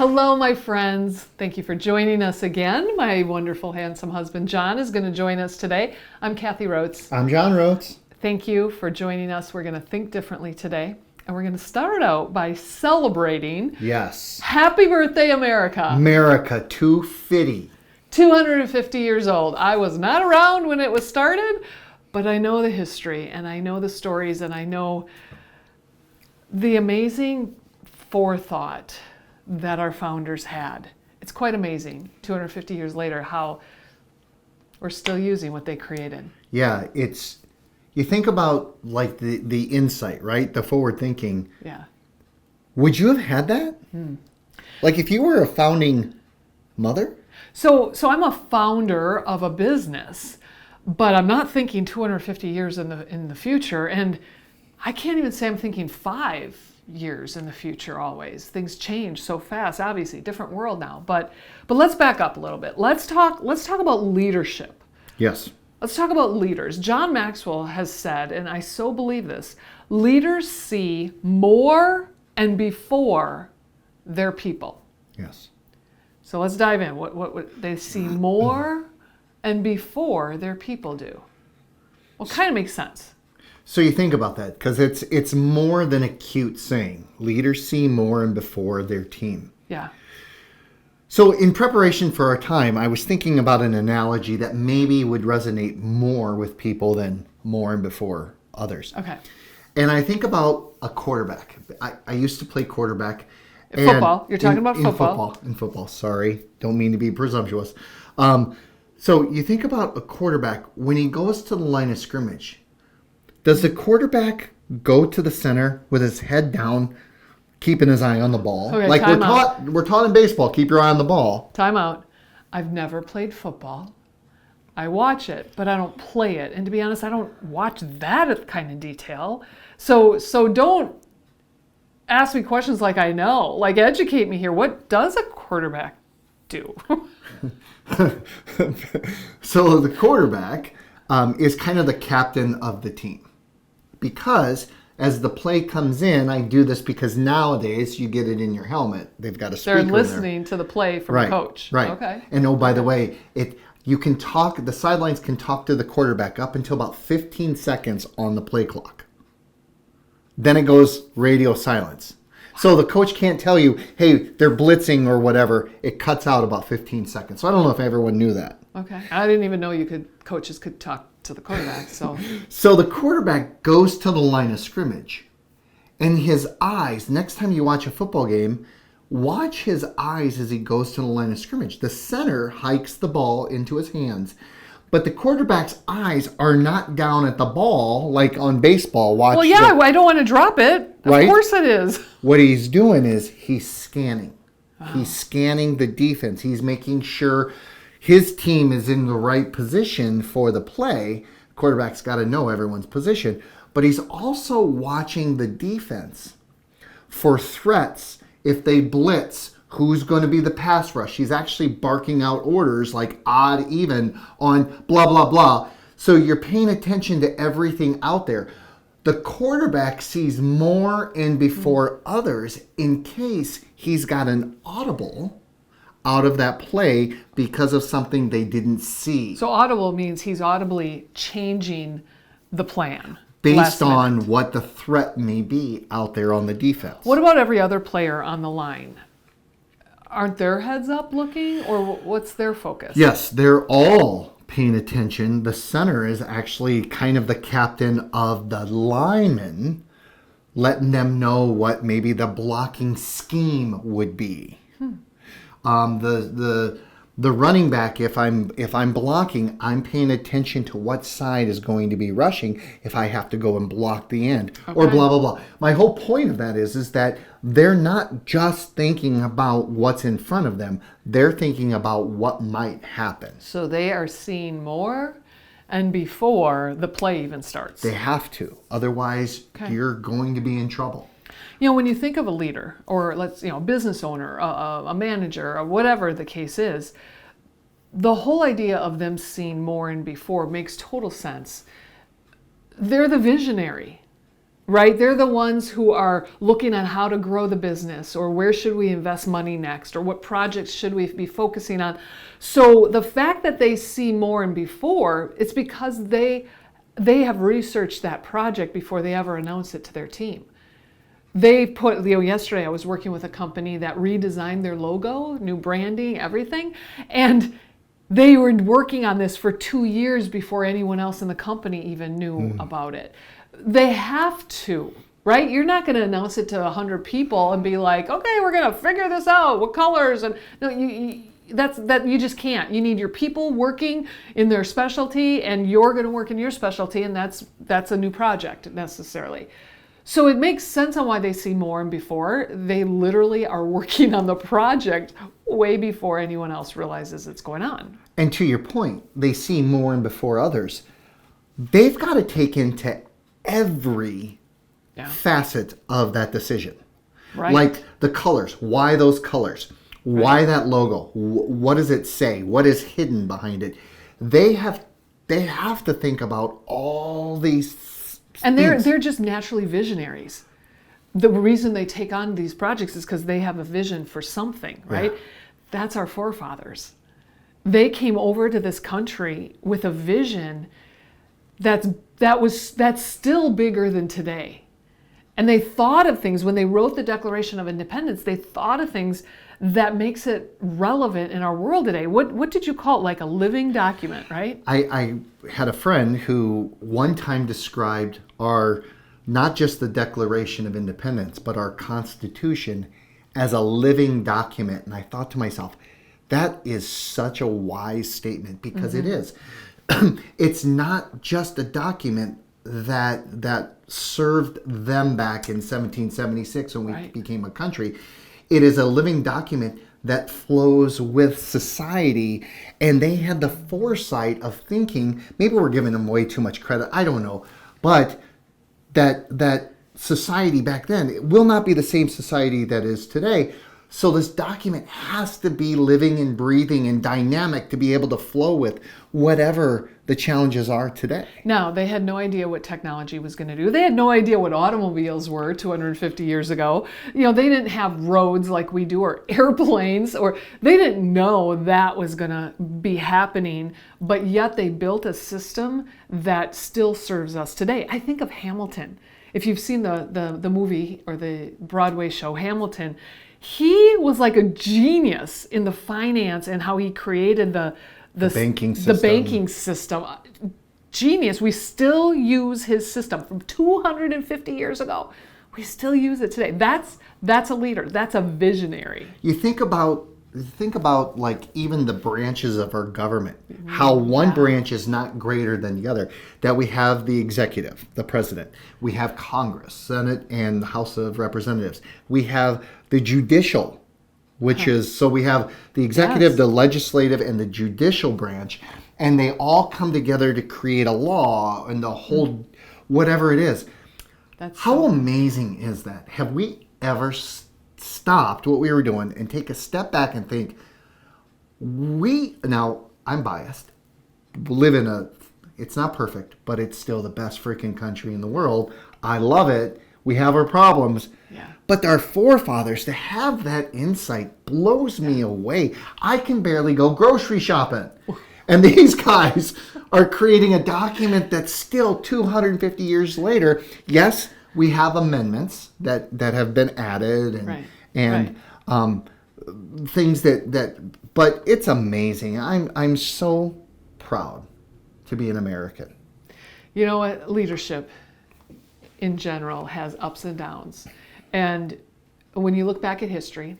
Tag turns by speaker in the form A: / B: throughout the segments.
A: Hello, my friends. Thank you for joining us again. My wonderful, handsome husband, John, is going to join us today. I'm Kathy Rhodes.
B: I'm John Rhodes.
A: Thank you for joining us. We're going to think differently today. And we're going to start out by celebrating.
B: Yes.
A: Happy birthday, America.
B: America 250.
A: 250 years old. I was not around when it was started, but I know the history and I know the stories and I know the amazing forethought that our founders had. It's quite amazing, 250 years later, how we're still using what they created.
B: Yeah, you think about like the insight, right? The forward thinking.
A: Yeah.
B: Would you have had that? Like if you were a founding mother?
A: So I'm a founder of a business, but I'm not thinking 250 years in the future, and I can't even say I'm thinking 5 years in the future always. Things change so fast, obviously, different world now. But let's back up a little bit. Let's talk about leadership.
B: Yes.
A: Let's talk about leaders. John Maxwell has said, and I so believe this, leaders see more and before their people.
B: Yes.
A: So let's dive in. What they see more and before their people do. Well, kind of makes sense.
B: So you think about that because it's more than a cute saying. Leaders see more and before their team.
A: Yeah.
B: So in preparation for our time, I was thinking about an analogy that maybe would resonate more with people than more and before others.
A: Okay.
B: And I think about a quarterback. I used to play quarterback.
A: Football. You're talking about football.
B: In football. Sorry. Don't mean to be presumptuous. So you think about a quarterback when he goes to the line of scrimmage. Does the quarterback go to the center with his head down, keeping his eye on the ball?
A: Okay,
B: like we're taught in baseball, keep your eye on the ball.
A: Time out. I've never played football. I watch it, but I don't play it. And to be honest, I don't watch that kind of detail. So don't ask me questions like I know. Like, educate me here. What does a quarterback do?
B: So the quarterback is kind of the captain of the team. Because as the play comes in, I do this because nowadays you get it in your helmet. They've got a speaker
A: They're listening to the play from a coach.
B: Right.
A: Okay.
B: And oh, by the way, you can talk. The sidelines can talk to the quarterback up until about 15 seconds on the play clock. Then it goes radio silence. So the coach can't tell you, hey, they're blitzing or whatever. It cuts out about 15 seconds. So I don't know if everyone knew that.
A: Okay. I didn't even know coaches could talk to the quarterback.
B: So the quarterback goes to the line of scrimmage. And his eyes, next time you watch a football game, watch his eyes as he goes to the line of scrimmage. The center hikes the ball into his hands. But the quarterback's eyes are not down at the ball like on baseball.
A: I don't want to drop it. Of course it is.
B: What he's doing is he's scanning. He's scanning the defense. He's making sure his team is in the right position for the play. Quarterback's got to know everyone's position. But he's also watching the defense for threats. If they blitz, who's going to be the pass rush? He's actually barking out orders like odd, even on blah, blah, blah. So you're paying attention to everything out there. The quarterback sees more and before others in case he's got an audible out of that play because of something they didn't see.
A: So audible means he's audibly changing the plan.
B: Based on what the threat may be out there on the defense.
A: What about every other player on the line? Aren't their heads up looking, or what's their focus?
B: Yes, they're all paying attention. The center is actually kind of the captain of the linemen, letting them know what maybe the blocking scheme would be. The running back, if I'm blocking, I'm paying attention to what side is going to be rushing if I have to go and block the end, or blah, blah, blah. My whole point of that is that they're not just thinking about what's in front of them. They're thinking about what might happen.
A: So they are seeing more and before the play even starts.
B: They have to. Otherwise, you're going to be in trouble.
A: You know, when you think of a leader or a business owner, a manager, or whatever the case is, the whole idea of them seeing more and before makes total sense. They're the visionary, right? They're the ones who are looking at how to grow the business, or where should we invest money next, or what projects should we be focusing on. So the fact that they see more and before, it's because they have researched that project before they ever announce it to their team. They put, yesterday I was working with a company that redesigned their logo, new branding, everything, and they were working on this for 2 years before anyone else in the company even knew about it. They have to, right? You're not going to announce it to 100 people and be like, okay, we're going to figure this out, what colors, and no, you just can't. You need your people working in their specialty, and you're going to work in your specialty, and that's a new project necessarily. So it makes sense on why they see more and before. They literally are working on the project way before anyone else realizes it's going on.
B: And to your point, they see more and before others. They've got to take into every facet of that decision.
A: Right.
B: Like the colors. Why those colors? Why that logo? What does it say? What is hidden behind it? They have to think about all these
A: and
B: things.
A: they're just naturally visionaries. The reason they take on these projects is because they have a vision for something, right? Yeah. That's our forefathers. They came over to this country with a vision that's still bigger than today. And they thought of things, when they wrote the Declaration of Independence, they thought of things that makes it relevant in our world today. What did you call it? Like a living document, right?
B: I had a friend who one time described not just the Declaration of Independence, but our Constitution as a living document. And I thought to myself, that is such a wise statement, because it is. It's not just a document that served them back in 1776 when we became a country. It is a living document that flows with society, and they had the foresight of thinking, maybe we're giving them way too much credit, I don't know, but that society back then, it will not be the same society that is today. So this document has to be living and breathing and dynamic to be able to flow with whatever the challenges are today.
A: Now, they had no idea what technology was going to do. They had no idea what automobiles were 250 years ago. They didn't have roads like we do, or airplanes, or they didn't know that was going to be happening, but yet they built a system that still serves us today. I think of Hamilton. If you've seen the movie or the Broadway show Hamilton, he was like a genius in the finance and how he created the banking system. Genius. We still use his system from 250 years ago. We still use it today. That's a leader. That's a visionary.
B: You think about like even the branches of our government, how one branch is not greater than the other. That we have the executive, the president. We have Congress, Senate, and the House of Representatives. We have the judicial, which is, so we have the executive, the legislative, and the judicial branch, and they all come together to create a law and the whole, whatever it is. How amazing is that? Have we ever stopped what we were doing and take a step back and think, now I'm biased, live in it's not perfect, but it's still the best freaking country in the world. I love it. We have our problems. Yeah. But our forefathers, to have that insight blows me away. I can barely go grocery shopping. And these guys are creating a document that's still 250 years later. Yes, we have amendments that have been added and things that but it's amazing. I'm so proud to be an American.
A: You know what? Leadership in general has ups and downs. And when you look back at history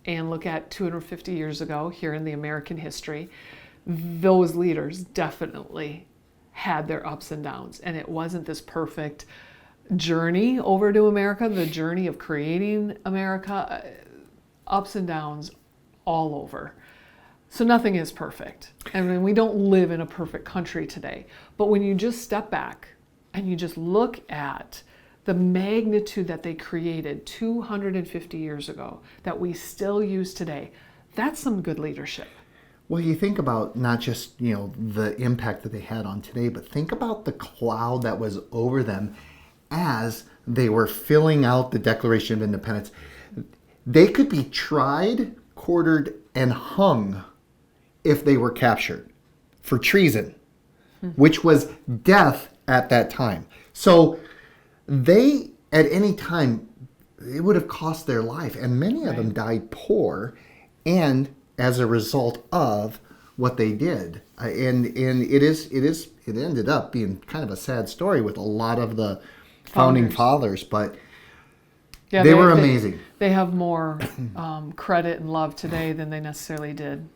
A: and look at 250 years ago here in the American history, those leaders definitely had their ups and downs. And it wasn't this perfect journey over to America, the journey of creating America, ups and downs all over. So nothing is perfect. I mean, we don't live in a perfect country today. But when you just step back and you just look at the magnitude that they created 250 years ago that we still use today, that's some good leadership.
B: Well, you think about not just, the impact that they had on today, but think about the cloud that was over them as they were filling out the Declaration of Independence. They could be tried, quartered, and hung if they were captured for treason, which was death at that time. So they, at any time, it would have cost their life, and many of them died poor, and as a result of what they did. And it ended up being kind of a sad story with a lot of the founding fathers, but they were amazing.
A: They have more credit and love today than they necessarily did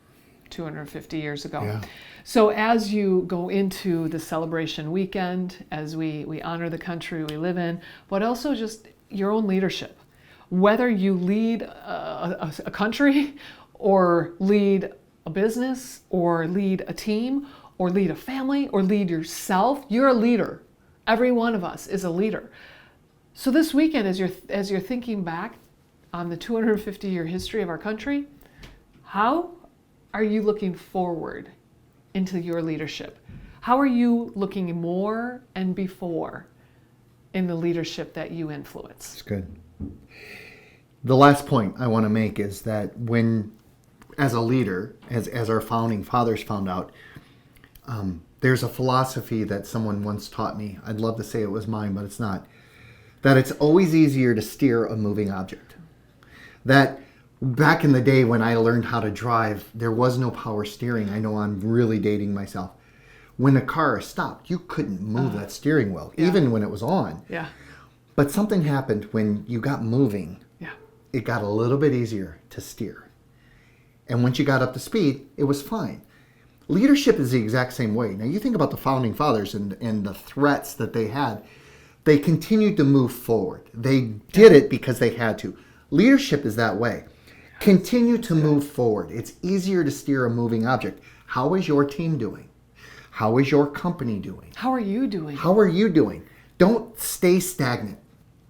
A: 250 years ago.
B: Yeah.
A: So as you go into the celebration weekend, as we honor the country we live in, but also just your own leadership, whether you lead a country or lead a business or lead a team or lead a family or lead yourself, you're a leader. Every one of us is a leader. So this weekend, as you're thinking back on the 250-year history of our country, how are you looking forward into your leadership? How are you looking more and before in the leadership that you influence?
B: That's good. The last point I want to make is that when, as a leader, as our founding fathers found out, there's a philosophy that someone once taught me. I'd love to say it was mine, but it's not. That it's always easier to steer a moving object. That back in the day when I learned how to drive, there was no power steering. I know I'm really dating myself. When a car stopped, you couldn't move that steering wheel, even when it was on.
A: Yeah.
B: But something happened when you got moving.
A: Yeah.
B: It got a little bit easier to steer. And once you got up to speed, it was fine. Leadership is the exact same way. Now you think about the founding fathers and the threats that they had. They continued to move forward. They did it because they had to. Leadership is that way. Continue to move forward. It's easier to steer a moving object. How is your team doing? How is your company doing?
A: How are you doing?
B: How are you doing? Don't stay stagnant,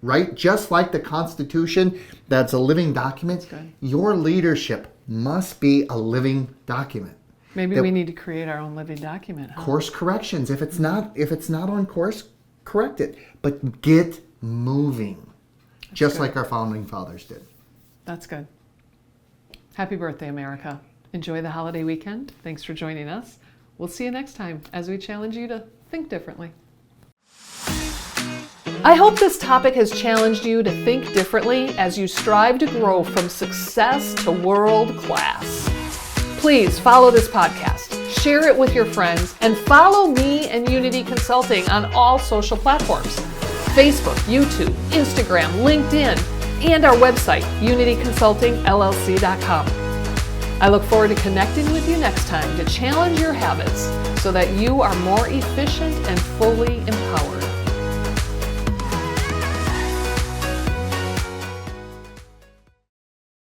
B: right? Just like the Constitution, that's a living document. Your leadership must be a living document.
A: Maybe we need to create our own living document. Huh?
B: Course corrections. If it's not on course, correct it. But get moving, just like our founding fathers did.
A: That's good. Happy birthday, America. Enjoy the holiday weekend. Thanks for joining us. We'll see you next time as we challenge you to think differently. I hope this topic has challenged you to think differently as you strive to grow from success to world class. Please follow this podcast, share it with your friends, and follow me and Unity Consulting on all social platforms: Facebook, YouTube, Instagram, LinkedIn, and our website, unityconsultingllc.com. I look forward to connecting with you next time to challenge your habits so that you are more efficient and fully empowered.